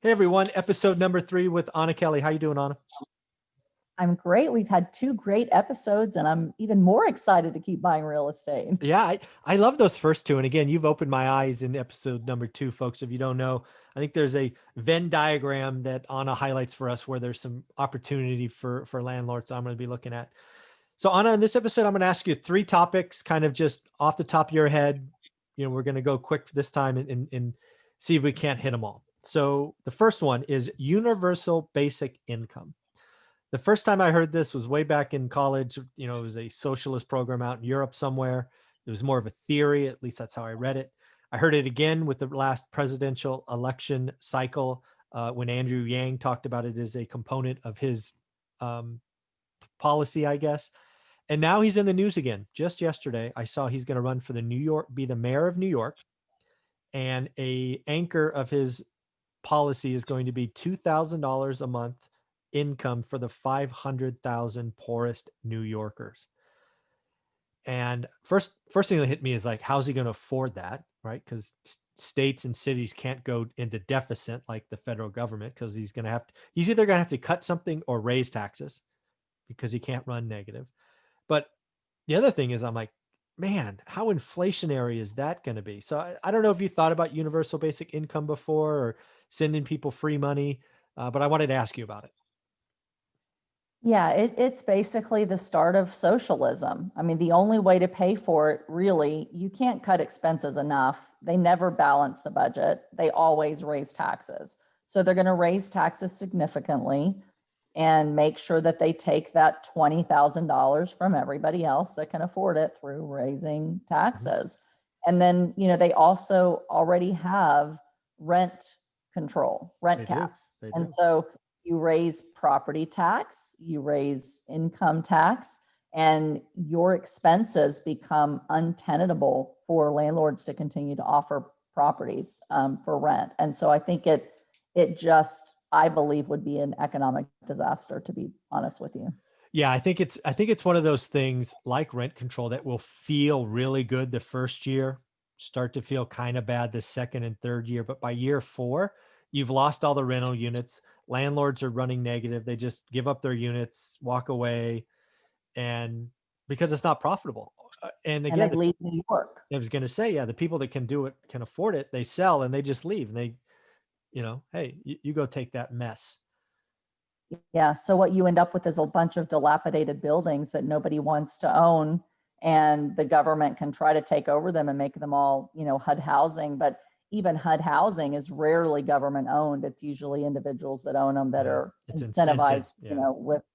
Hey everyone, episode number 3 with Anna Kelly. How you doing, Anna? I'm great. We've had 2 great episodes, and I'm even more excited to keep buying real estate. Yeah, I love those first two. And again, you've opened my eyes in episode number 2, folks. If you don't know, I think there's a Venn diagram that Anna highlights for us where there's some opportunity for landlords I'm going to be looking at. So Anna, in this episode, I'm going to ask you 3 topics, kind of just off the top of your head. We're going to go quick this time and see if we can't hit them all. So the first one is universal basic income. The first time I heard this was way back in college. It was a socialist program out in Europe somewhere. It was more of a theory, at least that's how I read it. I heard it again with the last presidential election cycle when Andrew Yang talked about it as a component of his policy, I guess. And now he's in the news again. Just yesterday, I saw he's going to run for be the mayor of New York. And a anchor of his policy is going to be $2,000 a month income for the 500,000 poorest New Yorkers. And first thing that hit me is like, how's he going to afford that? Right? Because states and cities can't go into deficit like the federal government, because he's either going to have to cut something or raise taxes because he can't run negative. But the other thing is, I'm like, man, how inflationary is that going to be? So I don't know if you thought about universal basic income before or sending people free money, but I wanted to ask you about it. Yeah, it's basically the start of socialism. I mean, the only way to pay for it, really, you can't cut expenses enough. They never balance the budget. They always raise taxes. So they're going to raise taxes significantly and make sure that they take that $20,000 from everybody else that can afford it through raising taxes. And then, they also already have rent control, rent caps. And so you raise property tax, you raise income tax, and your expenses become untenable for landlords to continue to offer properties for rent. And so I think I believe would be an economic disaster, to be honest with you. Yeah, I think it's one of those things like rent control that will feel really good the first year, start to feel kind of bad the second and third year, but by year 4, you've lost all the rental units. Landlords are running negative. They just give up their units, walk away, and because it's not profitable. And And they again, leave New York. I was going to say, yeah, the people that can do it, can afford it, they sell and they just leave, and they, hey, you go take that mess. Yeah. So what you end up with is a bunch of dilapidated buildings that nobody wants to own, and the government can try to take over them and make them all, HUD housing. But even HUD housing is rarely government owned. It's usually individuals that own them that are incentivized,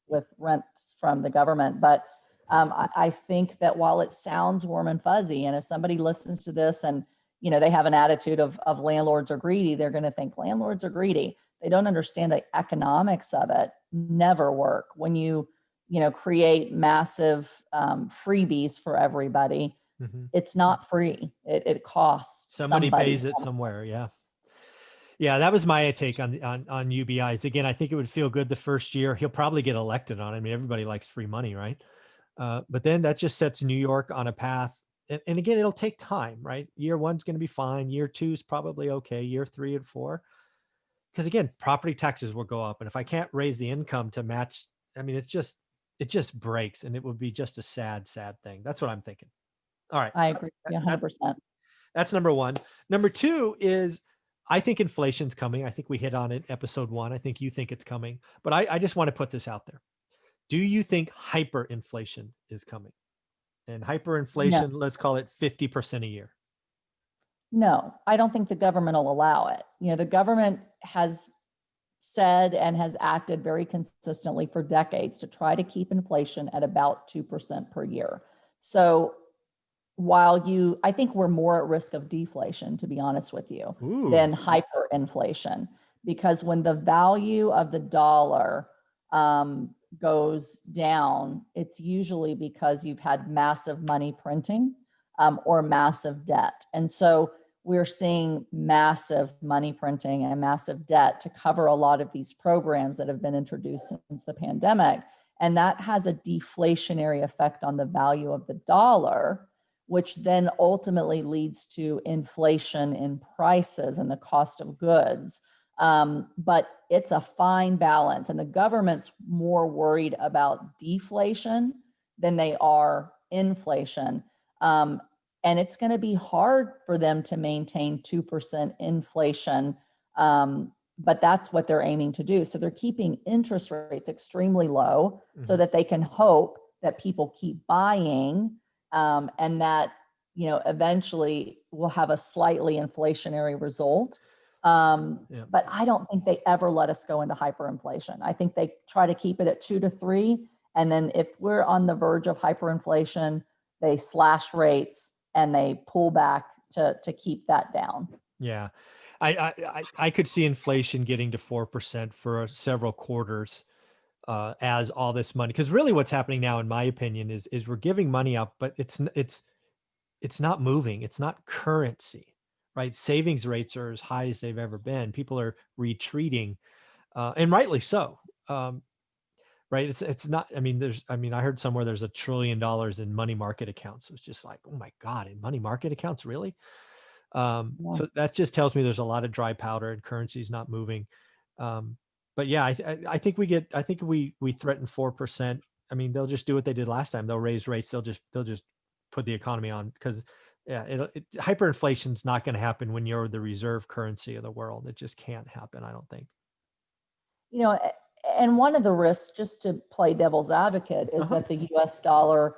with rents from the government. But I think that while it sounds warm and fuzzy, and if somebody listens to this and they have an attitude of landlords are greedy, they're going to think landlords are greedy. They don't understand the economics of it. Never work when you create massive freebies for everybody. It's not free. It costs. Somebody pays it somewhere. Yeah, that was my take on UBIs. Again, I think it would feel good the first year. He'll probably get elected on it. I mean, everybody likes free money, right? But then that just sets New York on a path. And again, it'll take time, right? Year 1's going to be fine. Year 2 is probably okay. Year 3 and 4. Because again, property taxes will go up. And if I can't raise the income to match, I mean, it just breaks, and it would be just a sad, sad thing. That's what I'm thinking. All right. I agree 100%. That's number 1. Number 2 is, I think inflation's coming. I think we hit on it episode 1. I think you think it's coming, but I just want to put this out there. Do you think hyperinflation is coming? And hyperinflation, No. let's call it 50% a year. No, I don't think the government will allow it. The government has said and has acted very consistently for decades to try to keep inflation at about 2% per year. So while I think we're more at risk of deflation, to be honest with you, than hyperinflation, because when the value of the dollar goes down, it's usually because you've had massive money printing or massive debt. And so we're seeing massive money printing and massive debt to cover a lot of these programs that have been introduced since the pandemic. And that has a deflationary effect on the value of the dollar, which then ultimately leads to inflation in prices and the cost of goods. But it's a fine balance, and the government's more worried about deflation than they are inflation. And it's going to be hard for them to maintain 2% inflation. But that's what they're aiming to do. So they're keeping interest rates extremely low so that they can hope that people keep buying, and that, eventually we'll have a slightly inflationary result. But I don't think they ever let us go into hyperinflation. I think they try to keep it at 2 to 3. And then if we're on the verge of hyperinflation, they slash rates and they pull back to keep that down. Yeah. I could see inflation getting to 4% for several quarters, as all this money, because really what's happening now, in my opinion, is we're giving money up, but it's not moving. It's not currency, right? Savings rates are as high as they've ever been. People are retreating, and rightly so. Right? It's not. I mean, I heard somewhere there's $1 trillion in money market accounts. It's just like, oh my God, in money market accounts, really? Yeah. So that just tells me there's a lot of dry powder and currency's not moving. But yeah, I think I think we threaten 4%. I mean, they'll just do what they did last time. They'll raise rates. They'll just put the economy on, because yeah, hyperinflation's not going to happen when you're the reserve currency of the world. It just can't happen, I don't think. You know, and one of the risks, just to play devil's advocate, is Uh-huh. that the US dollar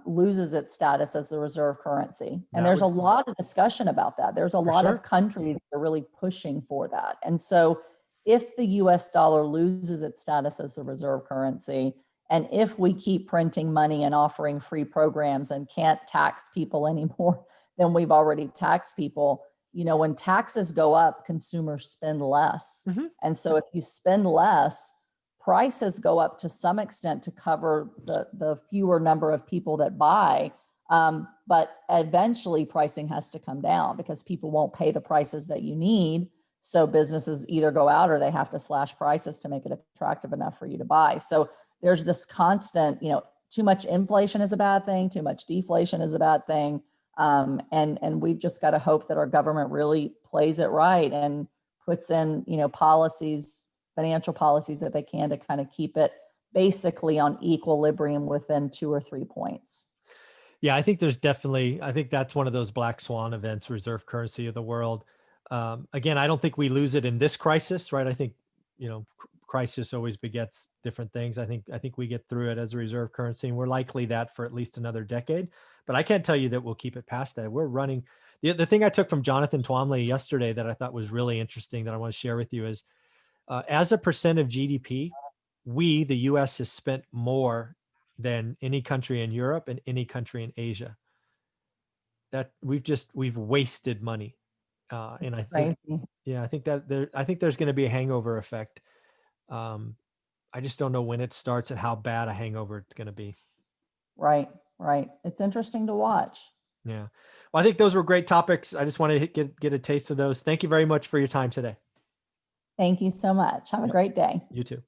loses its status as the reserve currency. And That there's a would, lot of discussion about that. There's a for lot of sure. countries that are really pushing for that. And so if the US dollar loses its status as the reserve currency, and if we keep printing money and offering free programs and can't tax people any more than we've already taxed people, when taxes go up, consumers spend less. Mhm. And so if you spend less, prices go up to some extent to cover the fewer number of people that buy. But eventually pricing has to come down because people won't pay the prices that you need. So businesses either go out or they have to slash prices to make it attractive enough for you to buy. So there's this constant, too much inflation is a bad thing, too much deflation is a bad thing. And we've just got to hope that our government really plays it right and puts in, policies, financial policies that they can to kind of keep it basically on equilibrium within 2 or 3 points. Yeah, I think that's one of those black swan events, reserve currency of the world. Again, I don't think we lose it in this crisis, right? I think, crisis always begets different things. I think we get through it as a reserve currency, and we're likely that for at least another decade. But I can't tell you that we'll keep it past that. We're running. The thing I took from Jonathan Twombly yesterday that I thought was really interesting that I want to share with you is, as a percent of GDP, the US, has spent more than any country in Europe and any country in Asia. That we've wasted money. And It's I think, crazy. yeah, I think there's going to be a hangover effect. Um, I just don't know when it starts and how bad a hangover it's going to be. Right, right. It's interesting to watch. Yeah. Well, I think those were great topics. I just wanted to get a taste of those. Thank you very much for your time today. Thank you so much. Have a Yep. great day. You too.